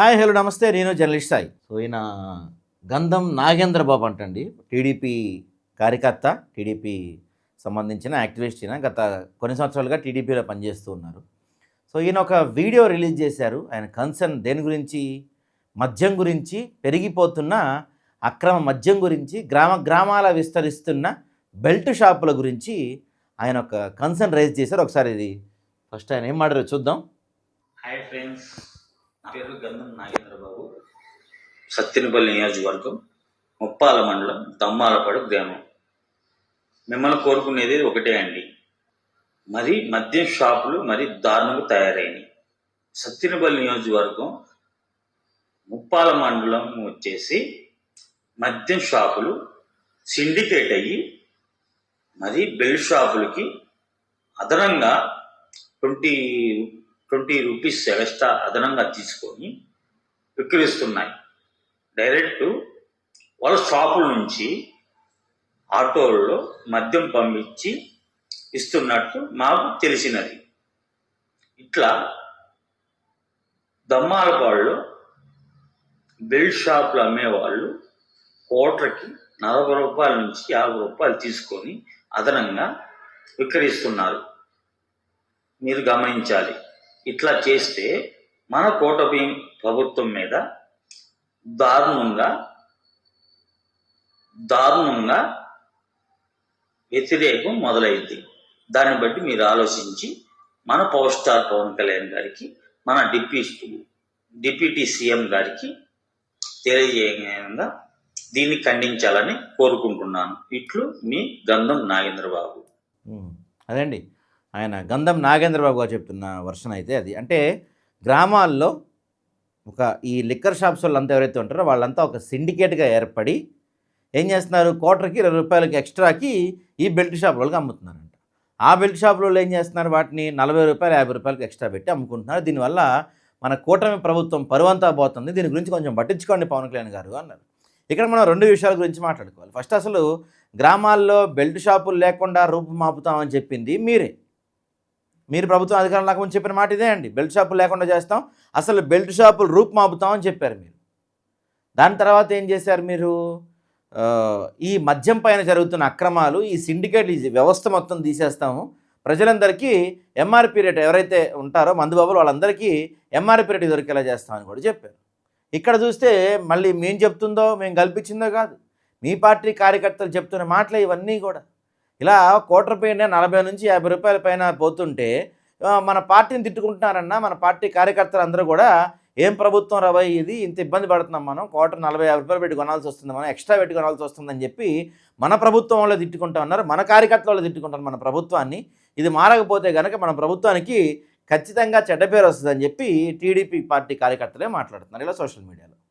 Hi hello నమస్తే, నేను journalist Sai. So ఈయన గంధం నాగేంద్ర బాబు అంటండి, టీడీపీ కార్యకర్త, టీడీపీ సంబంధించిన యాక్టివిస్ట్. ఈయన గత కొన్ని సంవత్సరాలుగా టీడీపీలో పనిచేస్తూ ఉన్నారు. సో ఈయన ఒక వీడియో రిలీజ్ చేశారు. ఆయన కన్సర్న్ దేని గురించి? మద్యం గురించి, పెరిగిపోతున్న అక్రమ మద్యం గురించి, గ్రామాల విస్తరిస్తున్న బెల్ట్ షాపుల గురించి ఆయన ఒక కన్సర్న్ రైజ్ చేశారు. ఒకసారి ఇది ఫస్ట్ ఆయన ఏం మాట్లాడారో చూద్దాం. హాయ్ ఫ్రెండ్స్, నా పేరు గంధం నాగేంద్ర బాబు. సత్తెనపల్లి నియోజకవర్గం, ముప్పాల మండలం, దమ్మాలపాడు గ్రామం. మిమ్మల్ని కోరుకునేది ఒకటే అండి, మరి మద్యం షాపులు మరి దారుణంగా తయారైనవి. సత్తెనపల్లి నియోజకవర్గం ముప్పాల మండలం వచ్చేసి మద్యం షాపులు సిండికేట్ అయ్యి మరి బెల్ట్ షాపులకి అదనంగా 20 రూపీస్ ఎక్స్ట్రా అదనంగా తీసుకొని విక్రయిస్తున్నాయి. డైరెక్ట్ వాళ్ళ షాపుల నుంచి ఆటోల్లో మద్యం పంపించి ఇస్తున్నట్టు మాకు తెలిసినది. ఇట్లా దమ్మాలపాడులో బెల్ట్ షాపులు అమ్మేవాళ్ళు కోటర్కి 40 రూపాయల నుంచి 50 రూపాయలు తీసుకొని అదనంగా విక్రయిస్తున్నారు. మీరు గమనించాలి. ఇట్లా చేస్తే మన కూటమి ప్రభుత్వం మీద దారుణంగా వ్యతిరేకం మొదలైంది. దాన్ని బట్టి మీరు ఆలోచించి మన పవర్ స్టార్ పవన్ కళ్యాణ్ గారికి, మన డిప్యూటీ సీఎం గారికి తెలియజేయంగా దీన్ని ఖండించాలని కోరుకుంటున్నాను. ఇట్లు మీ గంధం నాగేంద్ర బాబు. అదండి ఆయన గంధం నాగేంద్రబాబు గారు చెప్తున్న వర్షన్ అయితే అది. అంటే గ్రామాల్లో ఒక ఈ లిక్కర్ షాప్స్ వాళ్ళంతా ఎవరైతే ఉంటారో వాళ్ళంతా ఒక సిండికేట్గా ఏర్పడి ఏం చేస్తున్నారు, కోటర్కి 20 రూపాయలకి ఎక్స్ట్రాకి ఈ బెల్ట్ షాప్ వాళ్ళకి అమ్ముతున్నారంట. ఆ బెల్ట్ షాప్ వాళ్ళు ఏం చేస్తున్నారు, వాటిని 40 రూపాయలు 50 రూపాయలకి ఎక్స్ట్రా పెట్టి అమ్ముకుంటున్నారు. దీనివల్ల మన కూటమి ప్రభుత్వం పరువంతా పోతుంది. దీని గురించి కొంచెం పట్టించుకోండి పవన్ కళ్యాణ్ గారు అన్నారు. ఇక్కడ మనం 2 విషయాల గురించి మాట్లాడుకోవాలి. ఫస్ట్, అసలు గ్రామాల్లో బెల్ట్ షాపులు లేకుండా రూపుమాపుతామని చెప్పింది మీరు ప్రభుత్వం అధికారం లేకపోతే చెప్పిన మాట ఇదే అండి. బెల్ట్ షాపులు లేకుండా చేస్తాం, అసలు బెల్ట్ షాపులు రూపుమాపుతామని చెప్పారు మీరు. దాని తర్వాత ఏం చేశారు మీరు? ఈ మద్యం పైన జరుగుతున్న అక్రమాలు, ఈ సిండికేట్, ఈ వ్యవస్థ మొత్తం తీసేస్తాము, ప్రజలందరికీ ఎంఆర్పీ రేట్ ఎవరైతే ఉంటారో మందుబాబులు వాళ్ళందరికీ ఎంఆర్పీ రేట్ దొరికేలా చేస్తామని కూడా చెప్పారు. ఇక్కడ చూస్తే మళ్ళీ మేము చెప్తుందో మేము కల్పించిందో కాదు, మీ పార్టీ కార్యకర్తలు చెప్తున్న మాటలే ఇవన్నీ కూడా. ఇలా కోట్ర పైన 40 నుంచి 50 రూపాయల పైన పోతుంటే మన పార్టీని తిట్టుకుంటున్నారన్న మన పార్టీ కార్యకర్తలు అందరూ కూడా, ఏం ప్రభుత్వం రవై ఇది, ఇంత ఇబ్బంది పడుతున్నాం మనం, కోట్ర 40-50 రూపాయలు పెట్టి కొనాల్సి వస్తుంది, మనం ఎక్స్ట్రా పెట్టి కొనాల్సి వస్తుందని చెప్పి మన ప్రభుత్వం వాళ్ళు తిట్టుకుంటా ఉన్నారు, మన కార్యకర్తలు వాళ్ళు తిట్టుకుంటారు మన ప్రభుత్వాన్ని. ఇది మారకపోతే కనుక మన ప్రభుత్వానికి ఖచ్చితంగా చెడ్డ పేరు వస్తుందని చెప్పి టీడీపీ పార్టీ కార్యకర్తలే మాట్లాడుతున్నారు ఇలా సోషల్ మీడియాలో.